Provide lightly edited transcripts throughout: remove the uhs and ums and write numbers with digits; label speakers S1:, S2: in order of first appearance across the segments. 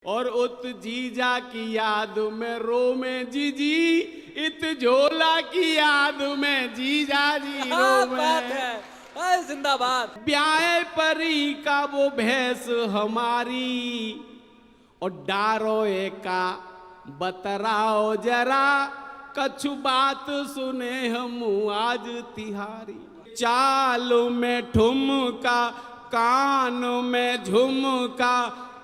S1: और उत जीजा की याद में रो में जीजी, इत झोला की याद में जीजा जी रो में।
S2: जिंदाबाद।
S1: ब्याह परी का वो भैंस हमारी, और डारोए का बतराओ जरा, कछु बात सुने हम आज तिहारी। चाल में ठुमका, कान में झुमका,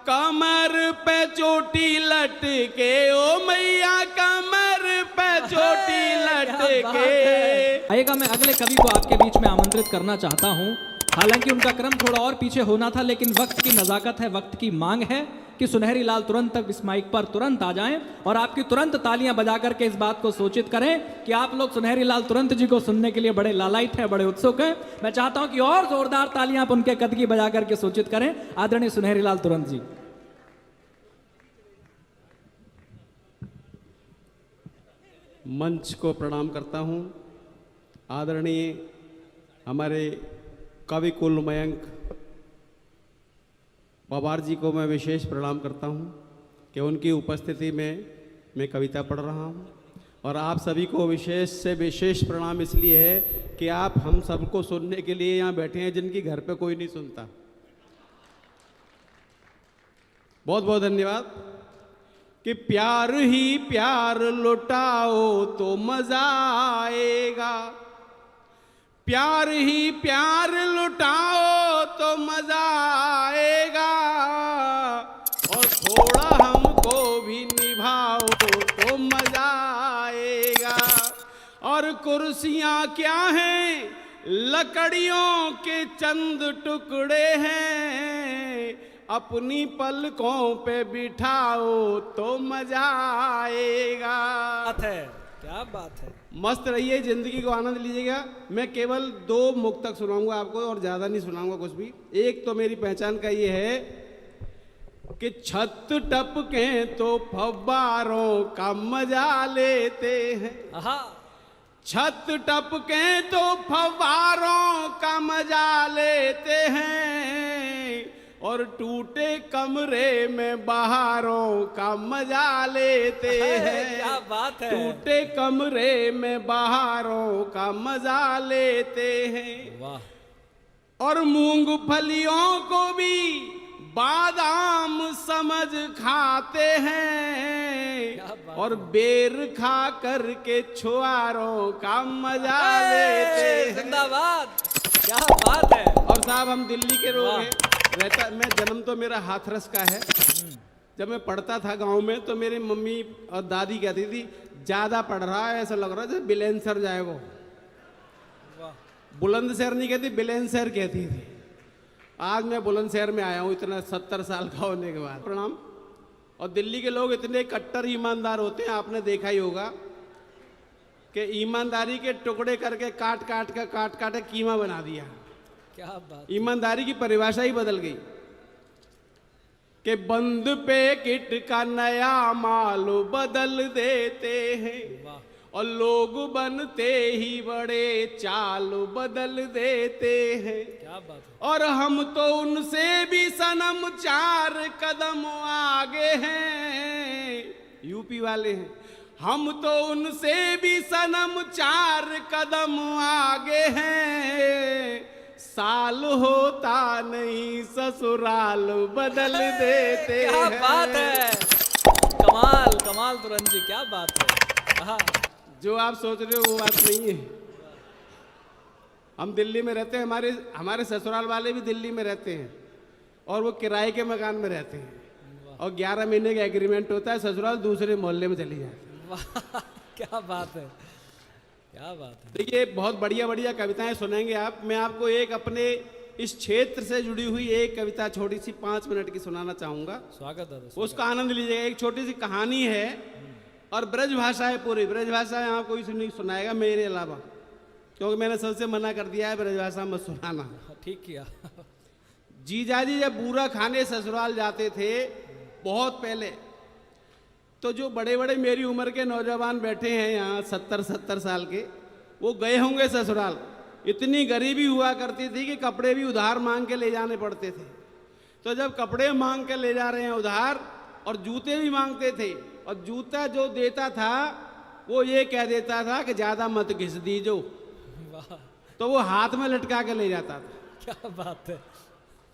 S1: कमर पे चोटी लटके, ओ मैया कमर पे चोटी लटके।
S2: आइएगा, मैं अगले कवि को आपके बीच में आमंत्रित करना चाहता हूं। हालांकि उनका क्रम थोड़ा और पीछे होना था, लेकिन वक्त की नज़ाकत है, वक्त की मांग है कि सुनहरी लाल तुरंत तक इस माइक पर तुरंत आ जाएं और आपकी तुरंत तालियां बजा करके इस बात को सूचित करें कि आप लोग सुनहरी लाल तुरंत जी को सुनने के लिए बड़े लालायित हैं, बड़े उत्सुक हैं। मैं चाहता हूं कि और जोरदार तालियां आप उनके कद की बजा करके सूचित करें। आदरणीय सुनहरी लाल तुरंत जी।
S1: मंच को प्रणाम करता हूं। आदरणीय हमारे कवि कुल मयंक पवार जी को मैं विशेष प्रणाम करता हूं कि उनकी उपस्थिति में मैं कविता पढ़ रहा हूं। और आप सभी को विशेष से विशेष प्रणाम इसलिए है कि आप हम सबको सुनने के लिए यहाँ बैठे हैं, जिनकी घर पे कोई नहीं सुनता। बहुत बहुत धन्यवाद। कि प्यार ही प्यार लुटाओ तो मजा आएगा, प्यार ही प्यार लुटाओ तो मजा आएगा, और थोड़ा हमको भी निभाओ तो मजा आएगा। और कुर्सियां क्या हैं, लकड़ियों के चंद टुकड़े हैं, अपनी पलकों पे बिठाओ तो मजा आएगा।
S2: बात है, क्या बात है।
S1: मस्त रहिए, जिंदगी को आनंद लीजिएगा। मैं केवल 2 मुक्तक सुनाऊंगा आपको और ज्यादा नहीं सुनाऊंगा कुछ भी। एक तो मेरी पहचान का ये है कि छत टपके तो फव्वारों का मजा लेते हैं, छत टपके तो फव्वारों का मजा लेते हैं, और टूटे कमरे में बहारों का मजा लेते हैं।
S2: क्या बात है।
S1: टूटे कमरे में बहारों का मजा लेते हैं।
S2: वाह।
S1: और मूंगफलियों को भी बादाम समझ खाते हैं, और बेर खा करके छुआरों का मजा लेते हैं।
S2: जिंदाबाद। क्या बात है।
S1: और साहब, हम दिल्ली के लोग हैं। रहता मैं जन्म तो मेरा हाथरस का है। जब मैं पढ़ता था गांव में तो मेरी मम्मी और दादी कहती थी, ज्यादा पढ़ रहा है, ऐसा लग रहा है जैसे बिलेंसर जाए वो। बुलंदशहर नहीं कहती, बिलेंसर कहती थी। आज मैं बुलंदशहर में आया हूँ इतना 70 साल का होने के बाद। प्रणाम। और दिल्ली के लोग इतने कट्टर ईमानदार होते हैं, आपने देखा ही होगा कि ईमानदारी के टुकड़े करके काट काट कीमा बना दिया।
S2: क्या बात।
S1: ईमानदारी की परिभाषा ही बदल गई कि बंद पैकेट का नया माल बदल देते हैं, और लोग बनते ही बड़े चाल बदल देते हैं।
S2: क्या बात है।
S1: और हम तो उनसे भी सनम 4 कदम आगे हैं। यूपी वाले हैं। हम तो उनसे भी सनम 4 कदम आगे हैं, साल होता नहीं ससुराल बदल देते हैं।
S2: क्या बात है। कमाल कमाल तुरंत जी, क्या बात है।
S1: जो आप सोच रहे हो वो बात नहीं है। हम दिल्ली में रहते हैं, हमारे ससुराल वाले भी दिल्ली में रहते हैं, और वो किराए के मकान में रहते हैं, और 11 महीने का एग्रीमेंट होता है, ससुराल दूसरे मोहल्ले में चली जाती है।
S2: क्या बात है, क्या बात है।
S1: देखिए, बहुत बढ़िया बढ़िया कविताएं सुनेंगे आप। मैं आपको एक अपने इस क्षेत्र से जुड़ी हुई एक कविता छोटी सी 5 मिनट की सुनाना चाहूंगा।
S2: स्वागत है।
S1: उसका आनंद लीजिएगा। एक छोटी सी कहानी है और ब्रज भाषा है, पूरी ब्रज भाषा। यहाँ कोई सुनाएगा मेरे अलावा, क्योंकि मैंने सबसे मना कर दिया है ब्रज भाषा मत सुनाना।
S2: ठीक किया।
S1: जीजाजी जब बूरा खाने ससुराल जाते थे बहुत पहले, तो जो बड़े बड़े मेरी उम्र के नौजवान बैठे हैं यहाँ 70 साल के, वो गए होंगे ससुराल। इतनी गरीबी हुआ करती थी कि कपड़े भी उधार मांग के ले जाने पड़ते थे। तो जब कपड़े मांग के ले जा रहे हैं उधार, और जूते भी मांगते थे, और जूता जो देता था वो ये कह देता था कि ज्यादा मत घिस दीजो,
S2: वाह
S1: तो वो हाथ में लटका के ले जाता था।
S2: क्या बात है।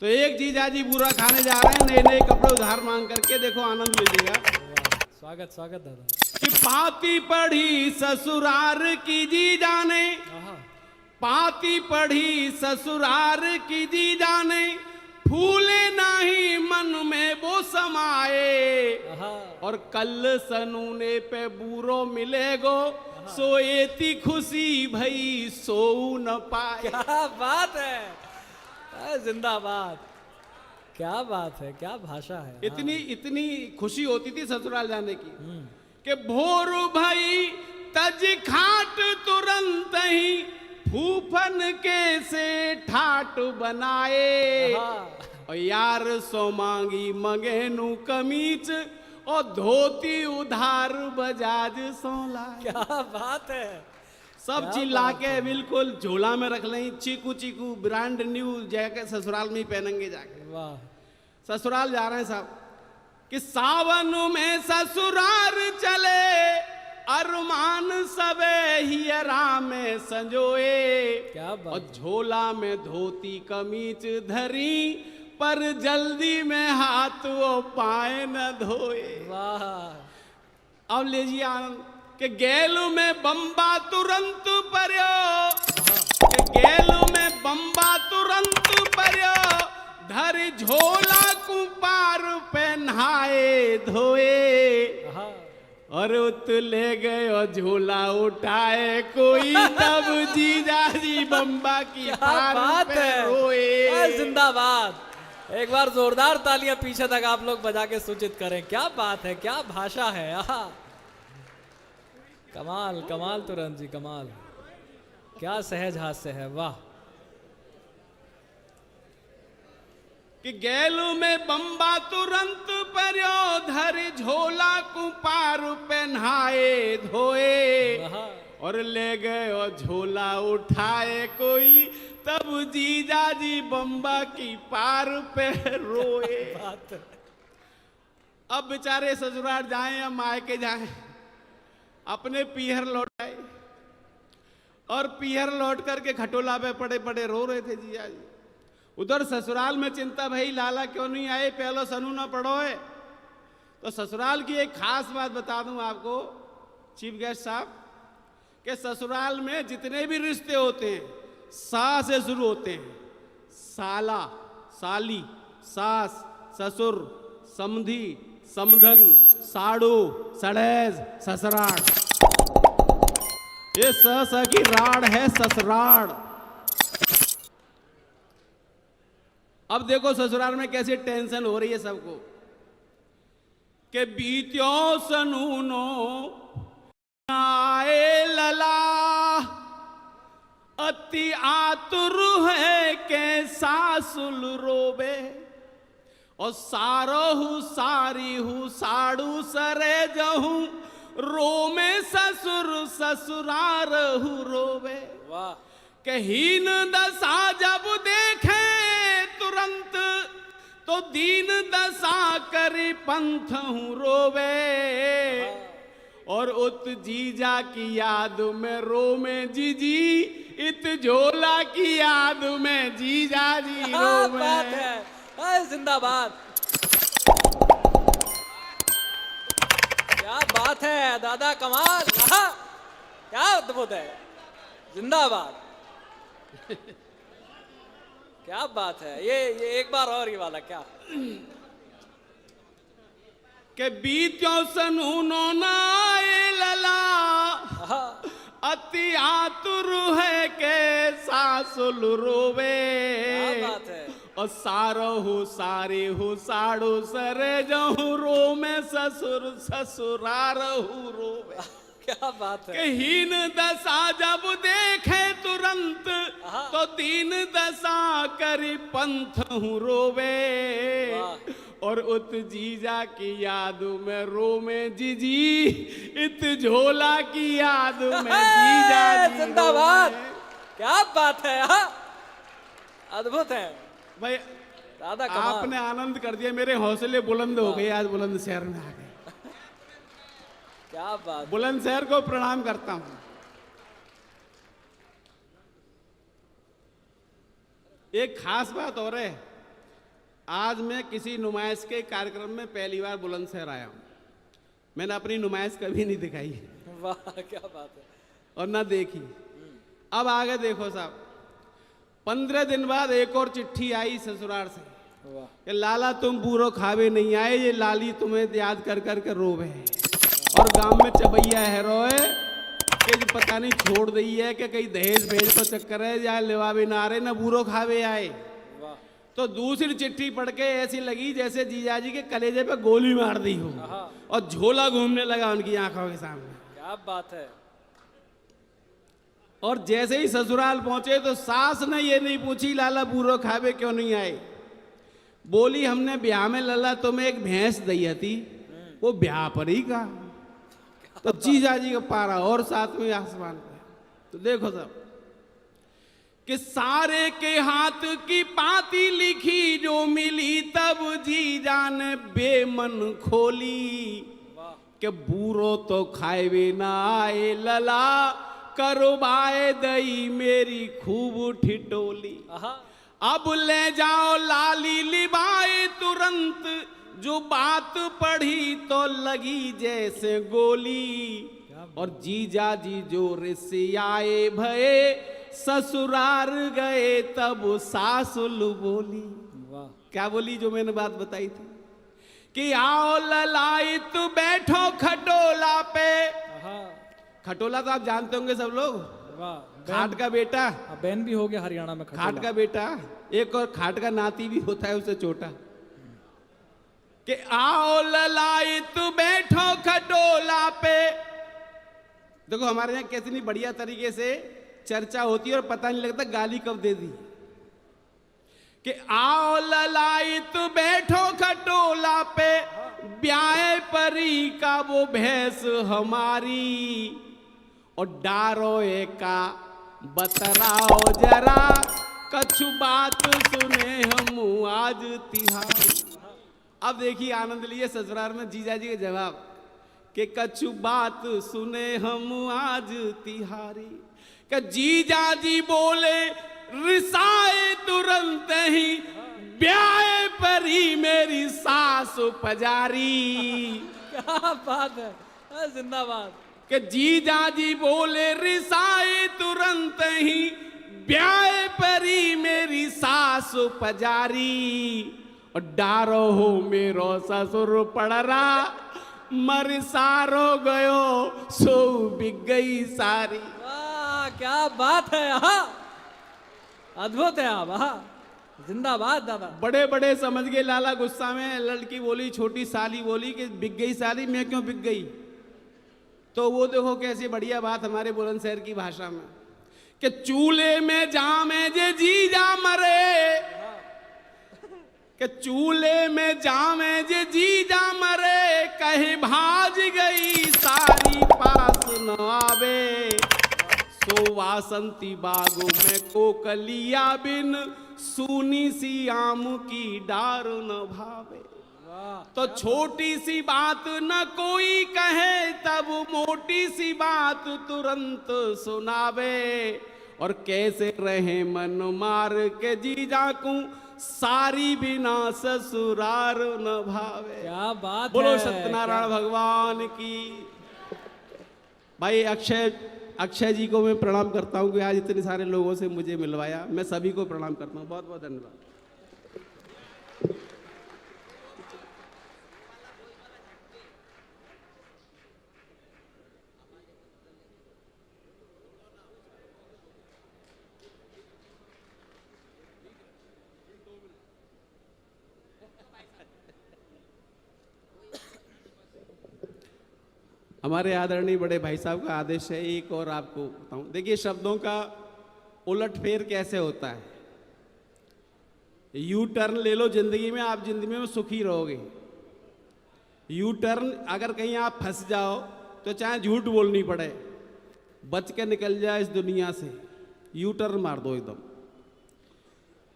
S1: तो एक जीजाजी बुरा खाने जा रहे हैं, नए नए कपड़े उधार मांग करके, देखो आनंद लीजिएगा।
S2: वाह, स्वागत स्वागत दादा।
S1: कि पाती पढ़ी ससुरार की जी जाने,
S2: आहा,
S1: पाती पढ़ी ससुरार की जी जाने, फूले नहीं मन में वो समाए,
S2: आहा,
S1: और कल सनूने पे बूरो मिलेगो, सोएती खुशी भई सोऊ न पाए।
S2: क्या बात है, जिंदाबाद। क्या बात है, क्या भाषा है।
S1: इतनी इतनी खुशी होती थी ससुराल जाने की
S2: हम्म,
S1: कि भोर भई तज खाट तुरंत ही फूफन के से ठाट बनाए,
S2: आहा,
S1: और यार सो मांगी मंगेनु कमीच, और धोती उधार बजाज सो लाए।
S2: क्या बात है।
S1: सब
S2: क्या
S1: चिल्ला
S2: बात
S1: के बिल्कुल झोला में रख लें, चीकू चीकू ब्रांड न्यू जैकेट ससुराल में ही पहनेंगे जाके।
S2: वाह,
S1: ससुराल जा रहे हैं साहब कि सावन में ससुराल चले, अरमान सबे हियरा में संजोए,
S2: क्या बात।
S1: और झोला में धोती कमीज धरी, पर जल्दी में हाथ वो पाए न धोए।
S2: वाह,
S1: अब लीजिए आनंद कि गैलू में बम्बा तुरंत पर्यो, कि गैलू में बम्बा तुरंत पर्यो, धर झोला कुपार पे नहाए धोए,
S2: आहा,
S1: और उत ले गए और झोला उठाए कोई, तब जीजा जी बम्बा की
S2: क्या
S1: पार
S2: बात
S1: पे
S2: है।
S1: रोए।
S2: जिंदाबाद। एक बार जोरदार तालियां पीछे तक आप लोग बजा के सूचित करें। क्या बात है, क्या भाषा है। आहा, कमाल कमाल तुरंत जी, कमाल। क्या सहज हास्य है, वाह।
S1: कि गैलू में बम्बा तुरंत पर्यो, धर झोला कुपार पे नहाए धोए,
S2: आहा,
S1: और ले गए और झोला उठाए कोई, तब जीजा जी बम्बा की पार पे रोए।
S2: बात है।
S1: अब बेचारे ससुराल जाएं या मायके जाएं, अपने पीहर लौटाए, और पीहर लौट करके खटोला पे पड़े पड़े रो रहे थे जीजा जी। उधर ससुराल में चिंता भाई, लाला क्यों नहीं आए, पहलो सनू ना पड़ो है। तो ससुराल की एक खास बात बता दूं आपको चीफ गेस्ट साहब, कि ससुराल में जितने भी रिश्ते होते हैं सा से शुरू होते हैं। साला, साली, सास, ससुर, समधी, समधन, साड़ू, सड़ेज, ससराड़। ये स की राड़ है ससराड़। अब देखो ससुराल में कैसी टेंशन हो रही है सबको कि बीत्यो सनूनो आए लला, अति आतुर है के सासुल रोबे, और सारहू सारी हूँ साड़ू सरे जहूँ, रो में ससुर ससुरार हूँ रोबे।
S2: वाह,
S1: कहीन दशा जब देखे तुरंत, तो दीन दशा करी पंथ हूँ रोवे, और उत जीजा की याद में रो में जीजी, इत झोला की याद में जीजा जी
S2: क्या
S1: रो
S2: बात
S1: में।
S2: है। जिंदाबाद। क्या बात है दादा, कमाल। आहा, क्या अद्भुत है, जिंदाबाद। क्या बात है। ये एक बार और ये वाला क्या।
S1: के बीत्यो सनूनो नाए लला,
S2: आहा,
S1: अति आतुर है के सासुल रोवे,
S2: क्या बात है।
S1: और सारहू सारी हूँ साड़ू सरे जहूँ, रो में ससुर ससुरारहू रोवे।
S2: क्या बात है।
S1: हीन दशा जब देखे तुरंत,
S2: आहा।
S1: तो दीन दशा करी पंथ हूँ रोवे,
S2: वाह।
S1: और उत जीजा की याद में रो में जीजी, इत झोला की याद में जीजा जी
S2: जिंदाबाद।
S1: रोवे।
S2: क्या बात है। आहा, अद्भुत है
S1: भाई
S2: दादा कमाल।
S1: आपने आनंद कर दिया, मेरे हौसले बुलंद हो गए, आज बुलंदशहर में आ गए।
S2: क्या बात।
S1: बुलंदशहर को प्रणाम करता हूं। एक खास बात और है, आज मैं किसी नुमाइश के कार्यक्रम में पहली बार बुलंदशहर आया हूं। मैंने अपनी नुमाइश कभी नहीं दिखाई
S2: वाह क्या बात है।
S1: और ना देखी। अब आगे देखो साहब, 15 दिन बाद एक और चिट्ठी आई ससुराल से
S2: वाह
S1: कि लाला तुम बूरो खावे नहीं आए, ये लाली तुम्हें याद कर कर के रोवे है। और गांव में चबैया है रोए कि जो पता नहीं छोड़ दी है कि कहीं दहेज भेज को चक्कर है, या लेवा भी ना रहे ना बूरो खावे आए।
S2: वाह।
S1: तो दूसरी चिट्ठी पढ़ के ऐसी लगी जैसे जीजाजी के कलेजे पे गोली मार दी हो,
S2: आहा।
S1: और झोला घूमने लगा उनकी आंखों के सामने।
S2: क्या बात है।
S1: और जैसे ही ससुराल पहुंचे तो सास ने ये नहीं पूछी लाला बूरो खावे क्यों नहीं आए, बोली हमने ब्याह में लला तुम्हें एक भैंस दी थी, वो ब्याह पर ही का। तो जीजाजी का पारा और साथ में आसमान पे। तो देखो सब कि सारे के हाथ की पाती लिखी जो मिली, तब जीजा ने बेमन खोली कि बूरो तो खाए ना आए लला, करवाए दई मेरी खूब ठिठोली।
S2: आहा।
S1: अब ले जाओ लाली लिबाए तुरंत, जो बात पढ़ी तो लगी जैसे गोली। और जीजा जी जो रिसियाए भये, ससुराल गए तब सासुल बोली।
S2: वाह।
S1: क्या बोली जो मैंने बात बताई थी कि आओ ललाई तू बैठो खटोला पे।
S2: आहा।
S1: खटोला तो आप जानते होंगे सब लोग,
S2: वाह।
S1: खाट का बेटा।
S2: बैन भी हो गया हरियाणा में खटोला।
S1: खाट का बेटा, एक और खाट का नाती भी होता है उससे छोटा। कि आओ ललाई तू बैठो खटोला पे। देखो हमारे यहाँ कितनी बढ़िया तरीके से चर्चा होती है और पता नहीं लगता गाली कब दे दी। कि आओ ललाई तू बैठो खटोला पे, ब्याह परी का वो भैंस हमारी। और डारो का बतराओ जरा, कछु बात सुने हम आज तिहारी। अब देखिए आनंद लिए ससुराल में जीजा जी के जवाब कि कछु बात सुने हम आज तिहारी। कि जीजा जी बोले रिसाए तुरंत ही, ब्याह परी मेरी सास पजारी।
S2: क्या बात है। जिंदाबाद।
S1: कि जीजा जी बोले रिसाए तुरंत ही, ब्याह परी मेरी सास पजारी। और डारो हो मेरो ससुर पड़रा, मर सारो गयो सो बिक गई सारी।
S2: वाह क्या बात है। आहा। अद्भुत है आप। आहा। जिंदाबाद दादा।
S1: बड़े बड़े समझ गए लाला गुस्सा में। लड़की बोली, छोटी साली बोली कि बिक गई साली, मैं क्यों बिक गई। तो वो देखो कैसी बढ़िया बात हमारे बुलंदशहर की भाषा में कि चूल्हे में जामे जे जीजा मरे, कि चूल्हे में जामे जे जीजा मरे, कहीं भाज गई सारी पास न आवे। सो वासंती बागों में कोकलिया बिन, सूनी सी आम की डार न भावे। तो छोटी सी बात न कोई कहे, तब मोटी सी बात तुरंत सुनावे। और कैसे रहे मन मार के जीजा को, सारी बिना ससुरार न भावे।
S2: क्या बात है।
S1: बोलो सत्यनारायण भगवान की। भाई अक्षय जी को मैं प्रणाम करता हूँ कि आज इतने सारे लोगों से मुझे मिलवाया। मैं सभी को प्रणाम करता हूँ, बहुत बहुत धन्यवाद। हमारे आदरणीय बड़े भाई साहब का आदेश है, एक और आपको बताऊं। देखिए शब्दों का उलटफेर कैसे होता है। यू टर्न ले लो जिंदगी में, आप जिंदगी में सुखी रहोगे। यू टर्न अगर कहीं आप फंस जाओ तो चाहे झूठ बोलनी पड़े, बच के निकल जाए इस दुनिया से, यू टर्न मार दो एकदम।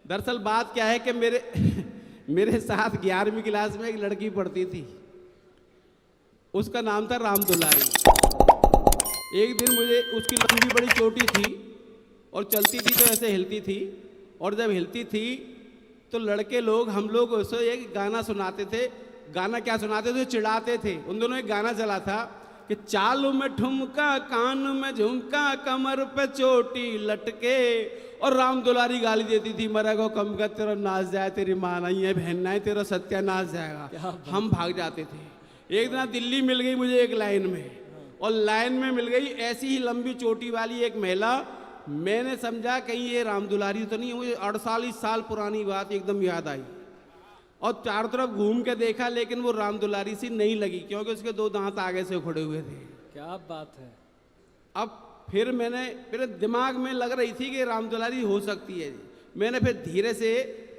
S1: दरअसल बात क्या है कि मेरे साथ 11वीं क्लास में एक लड़की पढ़ती थी, उसका नाम था राम दुलारी। एक दिन मुझे, उसकी लंबी बड़ी चोटी थी और चलती थी तो ऐसे हिलती थी, और जब हिलती थी तो लड़के लोग, हम लोग उसे एक गाना सुनाते थे। गाना क्या सुनाते थे? चिढ़ाते थे। उन दोनों एक गाना चला था कि चालू में ठुमका, कान में झुमका, कमर पे चोटी लटके, और राम दुलारी गाली देती थी, मरा को कम कर, तेरा नाच जाए, तेरी माँ नहीं है, बहन नहीं, तेरा सत्यानाश जाएगा। हम भाग जाते थे। एक दिन दिल्ली मिल गई मुझे एक लाइन में, और लाइन में मिल गई ऐसी ही लंबी चोटी वाली एक महिला। मैंने समझा कहीं ये राम दुलारी तो नहीं है। मुझे 48 साल पुरानी बात एकदम याद आई, और चारों तरफ घूम के देखा, लेकिन वो राम दुलारी सी नहीं लगी, क्योंकि उसके 2 दांत आगे से उखड़े हुए थे।
S2: क्या बात है।
S1: अब फिर मेरे दिमाग में लग रही थी कि राम दुलारी हो सकती है। मैंने फिर धीरे से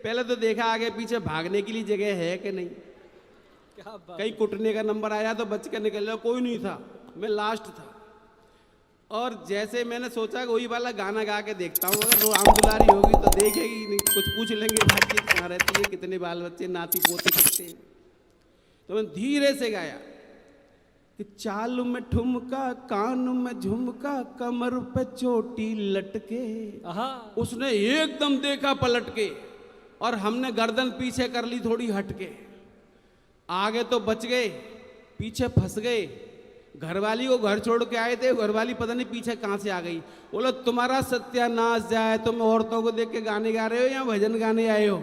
S1: पहले तो देखा आगे पीछे भागने के लिए जगह है कि नहीं,
S2: क्या बात।
S1: कहीं कुटने का नंबर आया तो बच के निकल जाओ, कोई नहीं था, मैं लास्ट था। और जैसे मैंने सोचा कि वही वाला गाना गा के देखता हूँ, अगर राम दुलारी होगी तो देखेगी नहीं, कुछ पूछ लेंगे, बातचीत कहाँ रहती है, कितने बाल बच्चे, नाती पोते कितने। तो मैं धीरे से गाया कि चाल में ठुमका, कान में झुमका, कमर पे चोटी लटके। उसने एकदम देखा पलट के, और हमने गर्दन पीछे कर ली थोड़ी हटके। आगे तो बच गए, पीछे फंस गए। घरवाली को घर छोड़ के आए थे, घरवाली पता नहीं पीछे कहाँ से आ गई। बोला तुम्हारा सत्यानाश जाए, तुम औरतों को देख के गाने गा रहे हो या भजन गाने आए हो?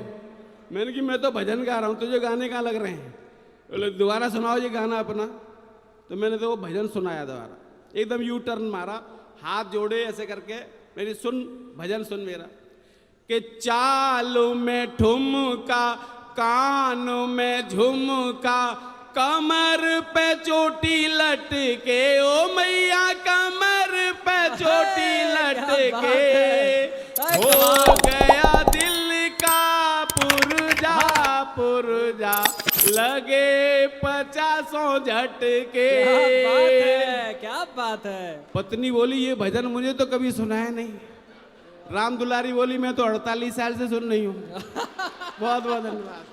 S1: मैंने कि मैं तो भजन गा रहा हूँ, तुझे गाने कहाँ लग रहे हैं? बोले दोबारा सुनाओ ये गाना अपना। तो मैंने तो वो भजन सुनाया दोबारा, एकदम यू टर्न मारा, हाथ जोड़े ऐसे करके, मेरी सुन भजन सुन मेरा, कि चालू में ठुमका, कान में झुमका, कमर पे चोटी लटके, ओ मैया कमर पे चोटी लटके, हो गया दिल का पुरजा पुरजा, लगे 50 झटके।
S2: क्या बात है।
S1: पत्नी बोली ये भजन मुझे तो कभी सुनाया नहीं। राम दुलारी बोली मैं तो 48 साल से सुन रही हूँ। बहुत बहुत धन्यवाद।